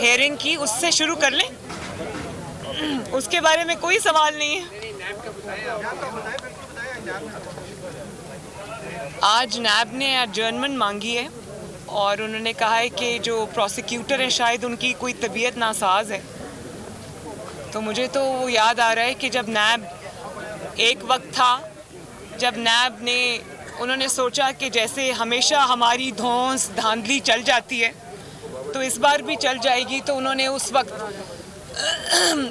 Hearing की उससे शुरू कर लें, उसके बारे में कोई सवाल नहीं है। आज नैब ने एडजर्नमेंट मांगी है और उन्होंने कहा है कि जो प्रोसिक्यूटर है शायद उनकी कोई तबीयत नासाज है। तो मुझे तो वो याद आ रहा है कि जब नैब एक वक्त था जब नैब ने उन्होंने सोचा कि जैसे हमेशा हमारी धौंस धांधली चल जाती है तो इस बार भी चल जाएगी, तो उन्होंने उस वक्त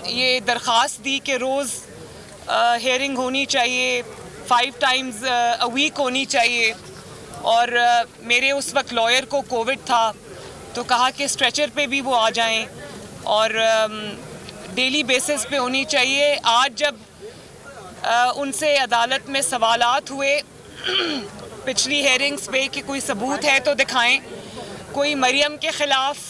ये दरख्वास्त दी कि रोज़ हेयरिंग होनी चाहिए, 5 टाइम्स अ वीक होनी चाहिए। और मेरे उस वक्त लॉयर को कोविड था तो कहा कि स्ट्रेचर पे भी वो आ जाएं और डेली बेसिस पे होनी चाहिए। आज जब उनसे अदालत में सवालात हुए पिछली हेयरिंग्स पे कि कोई सबूत है तो दिखाएं, कोई मरियम के ख़िलाफ़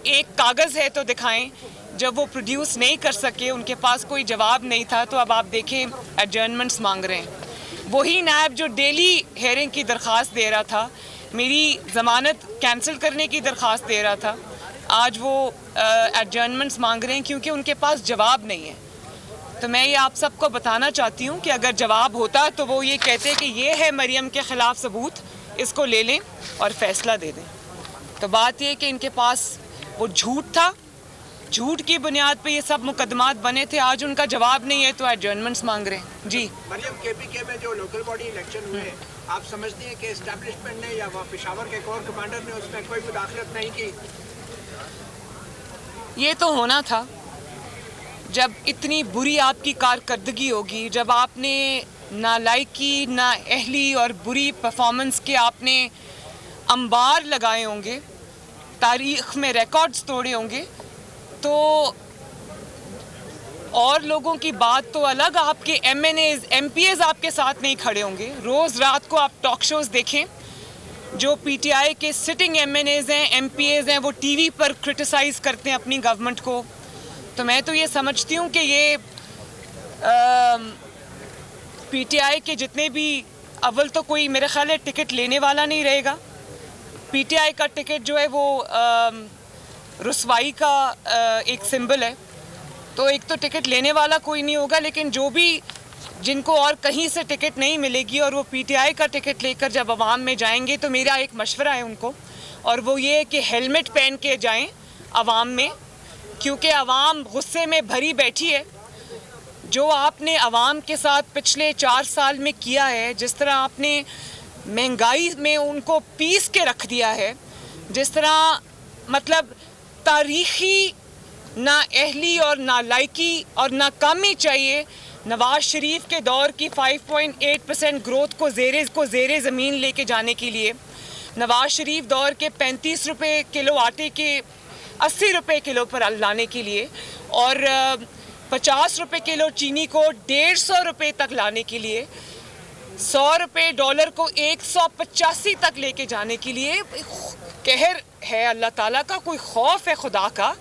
एक कागज़ है तो दिखाएं, जब वो प्रोड्यूस नहीं कर सके, उनके पास कोई जवाब नहीं था, तो अब आप देखें एडजर्नमेंट्स मांग रहे हैं। वही नैब जो डेली हेयरिंग की दरख्वास्त दे रहा था, मेरी ज़मानत कैंसिल करने की दरख्वास्त दे रहा था, आज वो एडजर्नमेंट्स मांग रहे हैं क्योंकि उनके पास जवाब नहीं है। तो मैं ये आप सबको बताना चाहती हूँ कि अगर जवाब होता तो वो ये कहते कि ये है मरियम के ख़िलाफ़ सबूत, इसको ले लें और फ़ैसला दे दें। तो बात ये कि इनके पास वो झूठ था, झूठ की बुनियाद पे ये सब मुकदमात बने थे, आज उनका जवाब नहीं है तो एडजर्नमेंट्स मांग रहे हैं। जी मरियम, केपीके में जो लोकल बॉडी इलेक्शन हुए, आप समझती हैं कि एस्टैब्लिशमेंट ने या पेशावर के कोर कमांडर ने उसमें कोई मुदाखलत नहीं की? ये तो होना था। जब इतनी बुरी आपकी कारकर्दगी होगी, जब आपने नालायकी, नाअहली और बुरी परफॉर्मेंस के आपने अंबार लगाए होंगे, तारीख़ में रिकॉर्ड्स तोड़े होंगे, तो और लोगों की बात तो अलग, आपके MNAs, MPAs आपके साथ नहीं खड़े होंगे। रोज़ रात को आप टॉक शोज़ देखें, जो PTI के सिटिंग MNAs हैं, MPAs हैं, वो TV पर क्रिटिसाइज़ करते हैं अपनी गवर्नमेंट को। तो मैं तो ये समझती हूँ कि ये PTI के जितने भी, अव्वल तो कोई मेरे ख्याल है टिकट लेने वाला नहीं रहेगा। PTI का टिकट जो है वो रुसवाई का एक सिंबल है, तो एक तो टिकट लेने वाला कोई नहीं होगा, लेकिन जो भी जिनको और कहीं से टिकट नहीं मिलेगी और वो PTI का टिकट लेकर जब अवाम में जाएंगे, तो मेरा एक मशवरा है उनको, और वो ये है कि हेलमेट पहन के जाएं अवाम में, क्योंकि अवाम गुस्से में भरी बैठी है। जो आपने अवाम के साथ पिछले 4 साल में किया है, जिस तरह आपने महंगाई में उनको पीस के रख दिया है, जिस तरह मतलब तारीख़ी नाअहली और नालायकी और नाकामी चाहिए नवाज शरीफ के दौर की 5.8% ग्रोथ को ज़ेरे ज़मीन लेके जाने के लिए, नवाज शरीफ दौर के 35 रुपये किलो आटे के 80 रुपये किलो पर लाने के लिए, और 50 रुपये किलो चीनी को 150 रुपये तक लाने के लिए, 100 रुपये डॉलर को 185 तक लेके जाने के लिए। कहर है अल्लाह ताला का, कोई खौफ है खुदा का।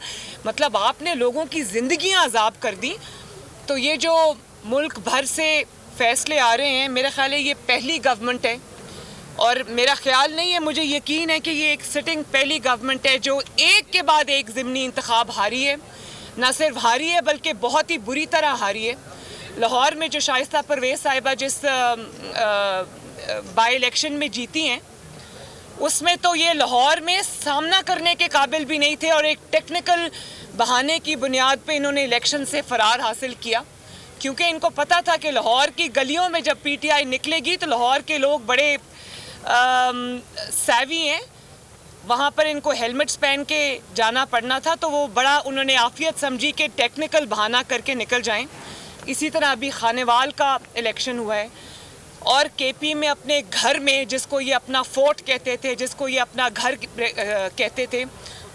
मतलब आपने लोगों की ज़िंदगियां अजाब कर दी। तो ये जो मुल्क भर से फ़ैसले आ रहे हैं, मेरा ख्याल है ये पहली गवर्नमेंट है, और मेरा ख्याल नहीं है, मुझे यकीन है कि ये एक सिटिंग पहली गवर्नमेंट है जो एक के बाद एक ज़िमनी इंतखाब हारी है। ना सिर्फ हारी है बल्कि बहुत ही बुरी तरह हारी है। लाहौर में जो शाइस्ता परवेज़ साहिबा जिस बाई इलेक्शन में जीती हैं, उसमें तो ये लाहौर में सामना करने के काबिल भी नहीं थे, और एक टेक्निकल बहाने की बुनियाद पे इन्होंने इलेक्शन से फ़रार हासिल किया, क्योंकि इनको पता था कि लाहौर की गलियों में जब PTI निकलेगी तो लाहौर के लोग बड़े सैवी हैं, वहाँ पर इनको हेलमेट्स पहन के जाना पड़ना था, तो वो बड़ा उन्होंने आफियत समझी कि टेक्निकल बहाना करके निकल जाएं। इसी तरह अभी खानेवाल का इलेक्शन हुआ है, और KP में अपने घर में, जिसको ये अपना फोर्ट कहते थे, जिसको ये अपना घर कहते थे,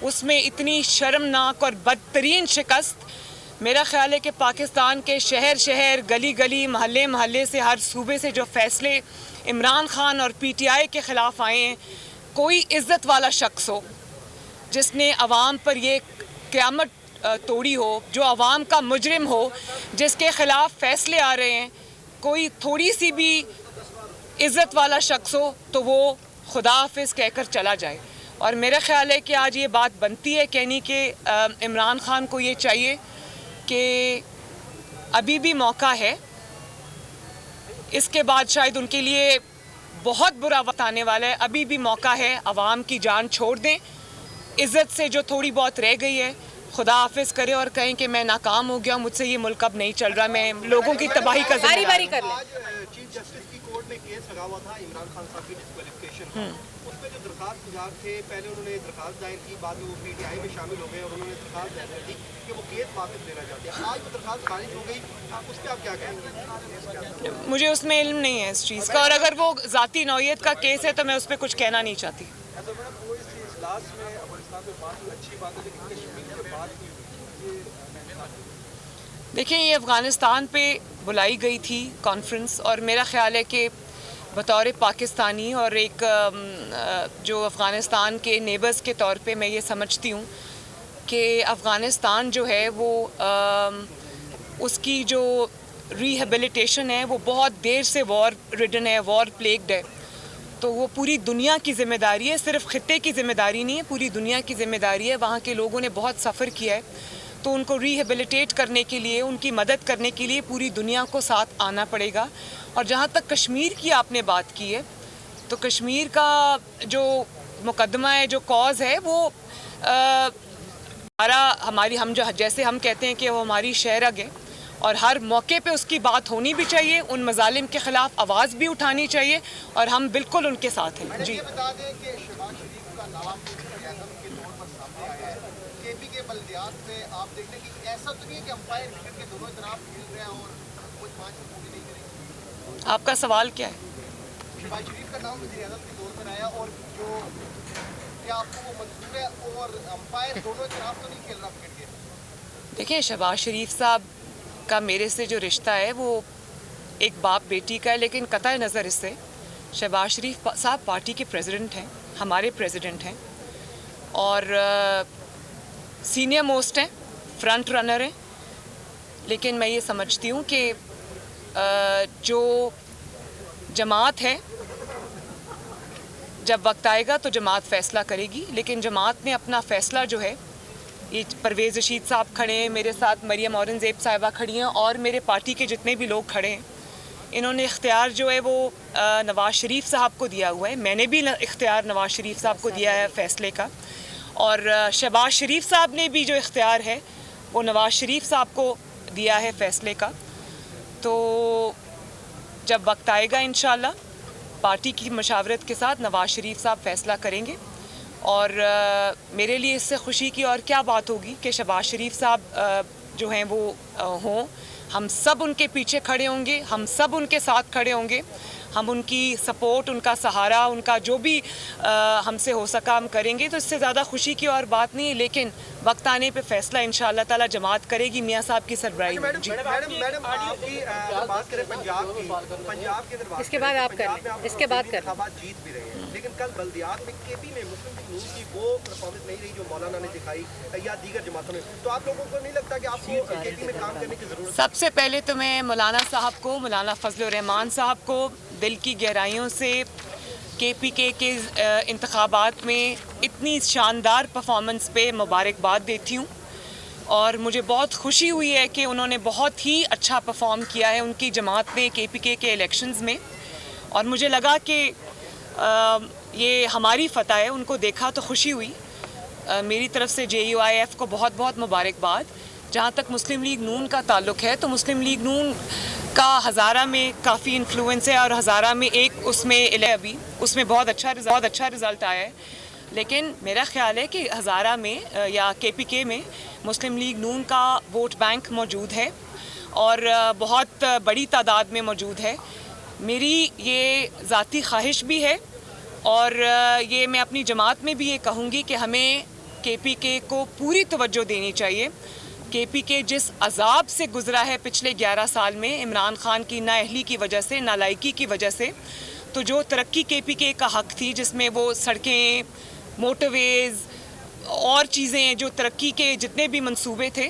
उसमें इतनी शर्मनाक और बदतरीन शिकस्त। मेरा ख्याल है कि पाकिस्तान के शहर शहर, गली गली, महल्ले महल्ले से, हर सूबे से जो फ़ैसले इमरान खान और PTI के ख़िलाफ़ आए हैं, कोई इज़्ज़त वाला शख्स हो जिसने अवाम पर ये क़यामत तोड़ी हो, जो अवाम का मुजरिम हो, जिसके ख़िलाफ़ फ़ैसले आ रहे हैं, कोई थोड़ी सी भी इज़्ज़त वाला शख्स हो तो वो खुदा हाफिज़ कहकर चला जाए। और मेरा ख्याल है कि आज ये बात बनती है कहने कि इमरान खान को ये चाहिए कि अभी भी मौका है, इसके बाद शायद उनके लिए बहुत बुरा वक्त आने वाला है, अभी भी मौका है, अवाम की जान छोड़ दें, इज़्ज़त से जो थोड़ी बहुत रह गई है खुदा हाफिज़ करे और कहें कि मैं नाकाम हो गया, मुझसे ये मुल्क अब नहीं चल रहा, मैं लोगों की तबाही का बारी कर लें। आज चीफ जस्टिस की कोर्ट में केस लगा हुआ था इमरान खान साहब की डिस्क्वालिफिकेशन, उसमें जो दरखास्त गुजार थे, पहले उन्होंने दरखास्त दायर की, बाद में वो पीटीआई में शामिल हो गए और उन्होंने दरखास्त दायर की कि वो केस वापस लेना चाहते हैं। आज वो दरखास्त खारिज हो गई, आप उस पर आप क्या कहेंगे? मुझे उसमें इल्म नहीं है इस चीज़ का, और अगर वो ज़ाती नौयत का केस है तो मैं उस पर कुछ कहना नहीं चाहती। देखिए, ये अफ़गानिस्तान पे बुलाई गई थी कॉन्फ्रेंस, और मेरा ख्याल है कि बतौर पाकिस्तानी और एक जो अफ़गानिस्तान के नेबर्स के तौर पे मैं ये समझती हूँ कि अफ़गानिस्तान जो है वो उसकी जो रिहेबिलिटेशन है वो बहुत देर से वॉर रिडन है, वॉर प्लेग्ड है, तो वो पूरी दुनिया की ज़िम्मेदारी है, सिर्फ खित्ते की ज़िम्मेदारी नहीं है, पूरी दुनिया की ज़िम्मेदारी है। वहाँ के लोगों ने बहुत सफ़र किया है, तो उनको रिहेबिलिटेट करने के लिए, उनकी मदद करने के लिए पूरी दुनिया को साथ आना पड़ेगा। और जहाँ तक कश्मीर की आपने बात की है, तो कश्मीर का जो मुकदमा है, जो कॉज है, वो हम जैसे हम कहते हैं कि वो हमारी शहरग है, और हर मौके पे उसकी बात होनी भी चाहिए, उन मजालिम के ख़िलाफ़ आवाज़ भी उठानी चाहिए, और हम बिल्कुल उनके साथ हैं। जी, बता दें कि शहबाज शरीफ का नाम के तौर पर सामने आया है। केपी के बल्दियात में आप देखते हैं कि ऐसा तो नहीं है कि अंपायर विकेट के दोनों तरफ खेल रहे हैं और कुछ मैच में पूरी नहीं करेंगे। आपका सवाल क्या है? शहबाज शरीफ का नाम वज़ीर आज़म के तौर पर आया, और जो क्या आपको वो मंजूर है, और अंपायर दोनों तरफ तो नहीं खेल रहा विकेट के? देखिए, शहबाज शरीफ साहब का मेरे से जो रिश्ता है वो एक बाप बेटी का है, लेकिन कतई नज़र इससे शहबाज शरीफ साहब पार्टी के प्रेसिडेंट हैं, हमारे प्रेसिडेंट हैं, और सीनियर मोस्ट हैं, फ्रंट रनर हैं। लेकिन मैं ये समझती हूँ कि जो जमात है, जब वक्त आएगा तो जमात फ़ैसला करेगी, लेकिन जमात ने अपना फ़ैसला जो है, ये परवेज़ रशीद साहब खड़े हैं, मेरे साथ मरियम औरंगज़ेब साहिबा खड़ी हैं, और मेरे पार्टी के जितने भी लोग खड़े हैं, इन्होंने इख्तियार जो है वो नवाज़ शरीफ साहब को दिया हुआ है। मैंने भी इख्तियार नवाज़ शरीफ साहब को दिया है फ़ैसले का, और शहबाज शरीफ साहब ने भी जो इख्तियार है वो नवाज़ शरीफ साहब को दिया है फ़ैसले का। तो जब वक्त आएगा इंशाअल्लाह पार्टी की मशावरत के साथ नवाज़ शरीफ साहब फ़ैसला करेंगे, और मेरे लिए इससे खुशी की और क्या बात होगी कि शहबाज शरीफ साहब जो हैं वो हों, हम सब उनके पीछे खड़े होंगे, हम सब उनके साथ खड़े होंगे, हम उनकी सपोर्ट, उनका सहारा, उनका जो भी हमसे हो सका हम करेंगे। तो इससे ज़्यादा खुशी की और बात नहीं है, लेकिन वक्त आने पे फैसला इंशाअल्लाह ताला जमात करेगी मियाँ साहब की सरबराही में। जी, मैडम आपकी बात करें पंजाब की, पंजाब के अंदर इसके बाद आप कर लें, इसके बाद कर लें। जीत भी रहे हैं, लेकिन कल बल्दियात में केपी में मुस्लिम लीग नून की वो परफॉर्मेंस नहीं रही जो मौलाना ने दिखाई या दीगर जमातों ने, तो आप लोगों को नहीं लगता कि आपको केपी में काम करने की जरूरत? सबसे पहले तो मैं मौलाना साहब को, मौलाना फजल रहमान साहब को दिल की गहराइयों से KPK के इंतखाबात में इतनी शानदार परफॉर्मेंस पे मुबारकबाद देती हूँ, और मुझे बहुत खुशी हुई है कि उन्होंने बहुत ही अच्छा परफॉर्म किया है उनकी जमात ने KPK के इलेक्शंस में, और मुझे लगा कि ये हमारी फ़तह है। उनको देखा तो खुशी हुई। मेरी तरफ से JUIF को बहुत बहुत मुबारकबाद। जहाँ तक मुस्लिम लीग नून का ताल्लुक़ है, तो मुस्लिम लीग नून का हज़ारा में काफ़ी इन्फ्लुएंस है, और हज़ारा में एक उसमें अभी उसमें बहुत अच्छा रिज़ल्ट आया है। लेकिन मेरा ख्याल है कि हज़ारा में या KPK में मुस्लिम लीग नून का वोट बैंक मौजूद है, और बहुत बड़ी तादाद में मौजूद है। मेरी ये ज़ाती ख्वाहिश भी है, और ये मैं अपनी जमात में भी ये कहूँगी कि हमें KPK को पूरी तवज्जो देनी चाहिए। KPK जिस अजाब से गुज़रा है पिछले 11 साल में इमरान खान की नाअहली की वजह से, नालायकी की वजह से, तो जो तरक्की KPK का हक़ थी, जिसमें वो सड़कें, मोटरवेज़ और चीज़ें, जो तरक्की के जितने भी मंसूबे थे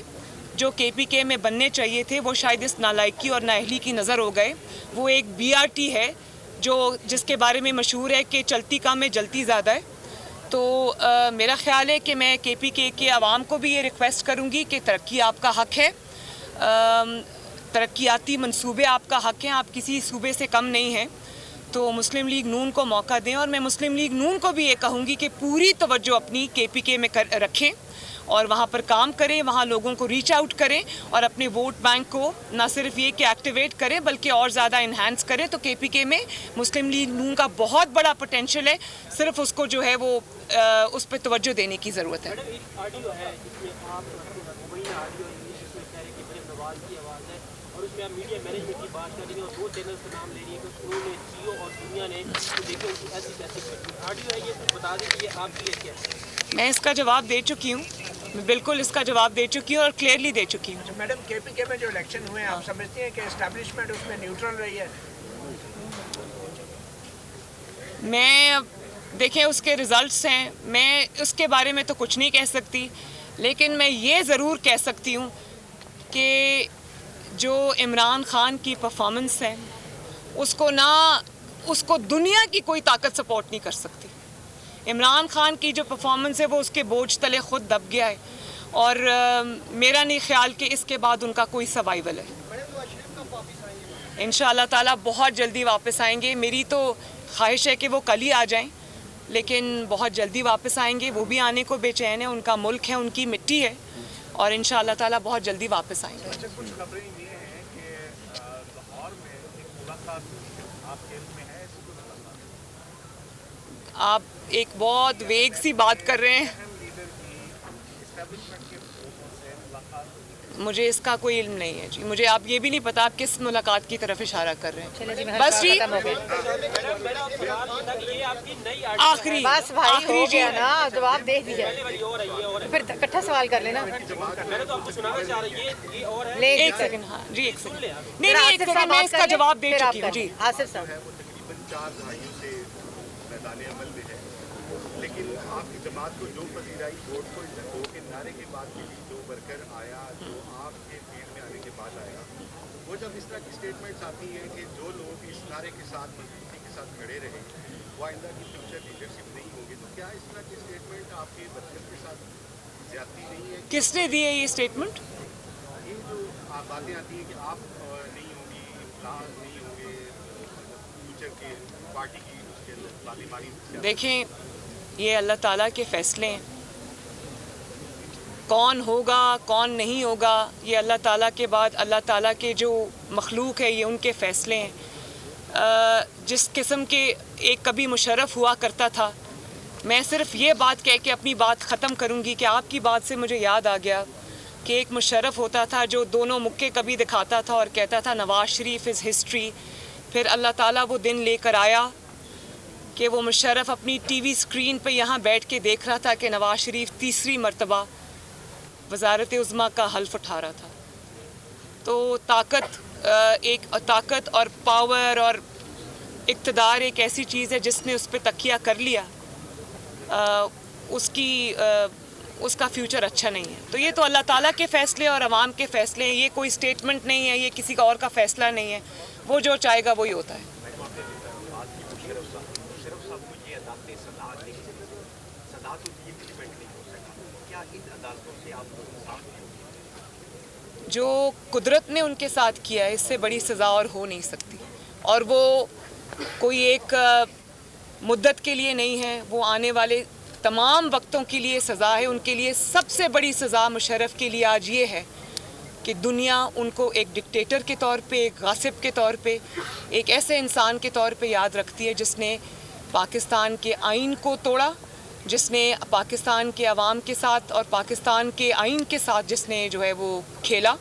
जो KPK में बनने चाहिए थे, वो शायद इस नालायकी और नाअहली की नज़र हो गए। वो एक BRT है जो जिसके बारे में मशहूर है कि चलती कम है जलती ज़्यादा है। तो मेरा ख्याल है कि मैं KPK के आवाम को भी ये रिक्वेस्ट करूँगी कि तरक्की आपका हक़ है, तरक्याती मंसूबे आपका हक़ हैं, आप किसी सूबे से कम नहीं हैं। तो मुस्लिम लीग नून को मौका दें, और मैं मुस्लिम लीग नून को भी ये कहूँगी कि पूरी तवज्जो अपनी KPK में रखें और वहाँ पर काम करें, वहाँ लोगों को रीच आउट करें और अपने वोट बैंक को ना सिर्फ ये कि एक्टिवेट करें बल्कि और ज़्यादा इन्हांस करें। तो KPK में मुस्लिम लीग नून का बहुत बड़ा पोटेंशियल है, सिर्फ उसको जो है वो उस पर तवज्जो देने की ज़रूरत है। और उसमें आप मीडिया मैनेजमेंट की बात कर रही हैं और 2 चैनल्स का नाम ले रही है कि उन्होंने जियो और दुनिया ने तो देखिए उनकी ऐसी ऑडियो है, ये बता दें कि ये आपके लिए क्या है। मैं इसका जवाब दे चुकी हूँ, मैं बिल्कुल इसका जवाब दे चुकी हूँ और क्लियरली दे चुकी हूँ। मैडम, KPK में जो इलेक्शन हुए हैं, आप समझती हैं कि एस्टैब्लिशमेंट उसमें न्यूट्रल रही है? मैं देखें उसके रिज़ल्ट्स हैं, मैं उसके बारे में तो कुछ नहीं कह सकती, लेकिन मैं ये ज़रूर कह सकती हूँ कि जो इमरान खान की परफॉर्मेंस है उसको दुनिया की कोई ताकत सपोर्ट नहीं कर सकती। इमरान खान की जो परफॉर्मेंस है वो उसके बोझ तले खुद दब गया है और मेरा नहीं ख्याल कि इसके बाद उनका कोई सर्वाइवल है। इंशाअल्लाह ताला बहुत जल्दी वापस आएंगे। मेरी तो ख्वाहिश है कि वो कल ही आ जाएं, लेकिन बहुत जल्दी वापस आएंगे। वो भी आने को बेचैन है, उनका मुल्क है, उनकी मिट्टी है और इंशाअल्लाह ताला बहुत जल्दी वापस आएंगे। कुछ खबरें ये हैं कि लाहौर में एक मुलाकात आप जेल में है, ऐसी कोई मुलाकात? आप एक बहुत वेग सी बात कर रहे हैं, लीडर की एस्टैब्लिशमेंट के लोगों से मुलाकात हुई? मुझे इसका कोई इल्म नहीं है जी। मुझे आप ये भी नहीं पता आप किस मुलाकात की तरफ इशारा कर रहे चलिए जी, हैं। मेरा बस जी, खत्म हो गया। ये आपकी नई आखिरी बस भाई आखिरी हो जी, गया ना, जवाब दे दिया। वाली और है, ये और है। फिर इकट्ठा सवाल कर लेना। मैंने तो आपको सुनाना चाह रहा ये और है। ले एक सेकंड। हाँ जी, एक सेकंड। नहीं नहीं, एक सेकंड, मैं इसका जवाब दे चुकी हूँ जी। आसिफ साहब, वो तकरीबन 4 दहाइयों से मैदान अमल में है, लेकिन आपकी जमात को जो पसीराई वोट को हो के नारे के बाद भी जो वर्कर आया, जो आपके फील्ड में आने के बाद आया, वो जब इस तरह की स्टेटमेंट्स आती हैं कि जो लोग इस नारे के साथ मजबूती के साथ खड़े रहे वो आइंदा की फ्यूचर लीडरशिप नहीं होंगे, तो क्या इस तरह की स्टेटमेंट आपके वर्कर के साथ ज्यादती नहीं है? किसने दी है ये स्टेटमेंट? ये जो बातें आती हैं कि आप नहीं होंगी, इम्तियाज नहीं होंगे फ्यूचर के पार्टी की उसके अंदर पार्लिमानी। देखें, ये अल्लाह ताला के फ़ैसले हैं। कौन होगा कौन नहीं होगा ये अल्लाह ताला के बाद अल्लाह ताला के जो मखलूक है ये उनके फ़ैसले हैं। जिस किस्म के एक कभी मुशर्रफ हुआ करता था, मैं सिर्फ ये बात कह के अपनी बात ख़त्म करूँगी कि आपकी बात से मुझे याद आ गया कि एक मुशर्रफ होता था जो दोनों मुक्के कभी दिखाता था और कहता था नवाज़ शरीफ इज़ हिस्ट्री। फिर अल्लाह ताला वो दिन लेकर आया कि वो मुशर्रफ अपनी TV स्क्रीन पे यहाँ बैठ के देख रहा था कि नवाज़ शरीफ तीसरी मरतबा वज़ारत उज़्मा का हल्फ उठा रहा था। तो ताकत और पावर और इक़्तिदार एक ऐसी चीज़ है जिसने उस पर तकिया कर लिया, उसका फ्यूचर अच्छा नहीं है। तो ये तो अल्लाह ताला के फ़ैसले और अवाम के फ़ैसले हैं, ये कोई स्टेटमेंट नहीं है, ये किसी का और का फ़ैसला नहीं है। वो जो चाहेगा वही होता है। जो कुदरत ने उनके साथ किया है इससे बड़ी सज़ा और हो नहीं सकती, और वो कोई एक मुद्दत के लिए नहीं है, वो आने वाले तमाम वक्तों के लिए सज़ा है। उनके लिए सबसे बड़ी सज़ा मुशर्रफ के लिए आज ये है कि दुनिया उनको एक डिक्टेटर के तौर पे, एक गासिब के तौर पे, एक ऐसे इंसान के तौर पे याद रखती है जिसने पाकिस्तान के आइन को तोड़ा, जिसने पाकिस्तान के अवाम के साथ और पाकिस्तान के आइन के साथ जिसने जो है वो खेला।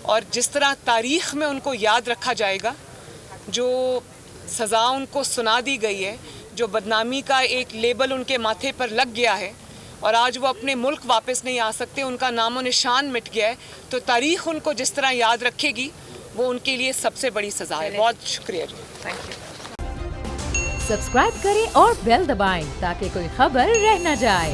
और जिस तरह तारीख़ में उनको याद रखा जाएगा, जो सज़ा उनको सुना दी गई है, जो बदनामी का एक लेबल उनके माथे पर लग गया है और आज वो अपने मुल्क वापस नहीं आ सकते, उनका नामो निशान मिट गया है, तो तारीख़ उनको जिस तरह याद रखेगी वो उनके लिए सबसे बड़ी सज़ा है। बहुत शुक्रिया जी, थैंक यू। सब्सक्राइब करें और बेल दबाएं ताकि कोई खबर रह न जाए।